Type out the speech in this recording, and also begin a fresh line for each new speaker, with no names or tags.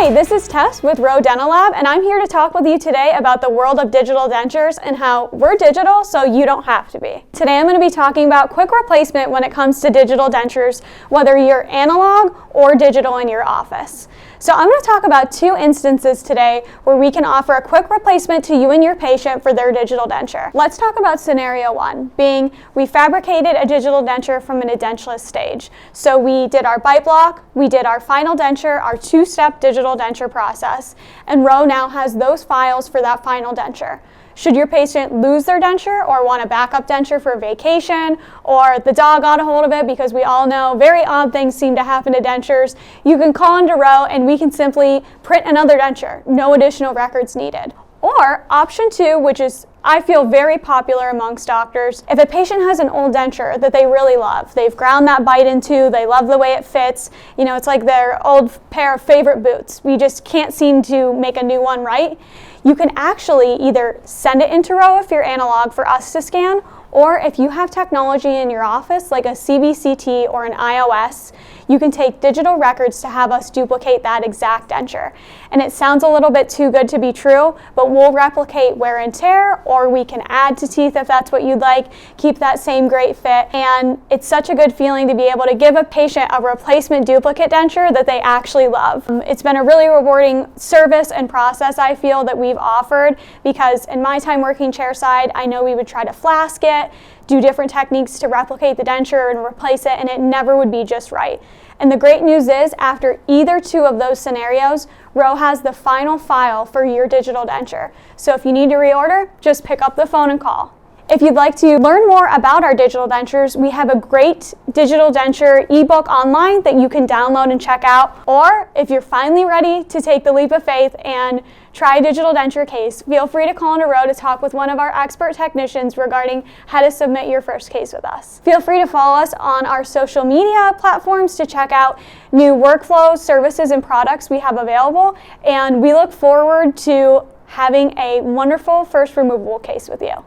Hi, this is Tess with ROE Dental Lab, and I'm here to talk with you today about the world of digital dentures and how we're digital so you don't have to be. Today I'm going to be talking about quick replacement when it comes to digital dentures, whether you're analog or digital in your office. So I'm going to talk about two instances today where we can offer a quick replacement to you and your patient for their digital denture. Let's talk about scenario one, being we fabricated a digital denture from an edentulous stage. So we did our bite block, we did our final denture, our two-step digital denture process, and ROE now has those files for that final denture. Should your patient lose their denture or want a backup denture for vacation, or the dog got a hold of it, because we all know very odd things seem to happen to dentures, you can call into ROE and we can simply print another denture, no additional records needed. Or option two, which is I feel very popular amongst doctors, if a patient has an old denture that they really love, they've ground that bite into, they love the way it fits, you know, it's like their old pair of favorite boots. We just can't seem to make a new one right. You can actually either send it into ROE if you're analog for us to scan, or if you have technology in your office like a CBCT or an iOS, you can take digital records to have us duplicate that exact denture. And it sounds a little bit too good to be true, but we'll replicate wear and tear, or we can add to teeth if that's what you'd like, keep that same great fit. And it's such a good feeling to be able to give a patient a replacement duplicate denture that they actually love. It's been a really rewarding service and process, I feel, that we've offered, because in my time working chairside, I know we would try to flask it, do different techniques to replicate the denture and replace it, and it never would be just right. And the great news is, after either two of those scenarios, ROE has the final file for your digital denture. So if you need to reorder, just pick up the phone and call. If you'd like to learn more about our digital dentures, we have a great digital denture ebook online that you can download and check out. Or if you're finally ready to take the leap of faith and try a digital denture case, feel free to call into ROE to talk with one of our expert technicians regarding how to submit your first case with us. Feel free to follow us on our social media platforms to check out new workflows, services, and products we have available. And we look forward to having a wonderful first removable case with you.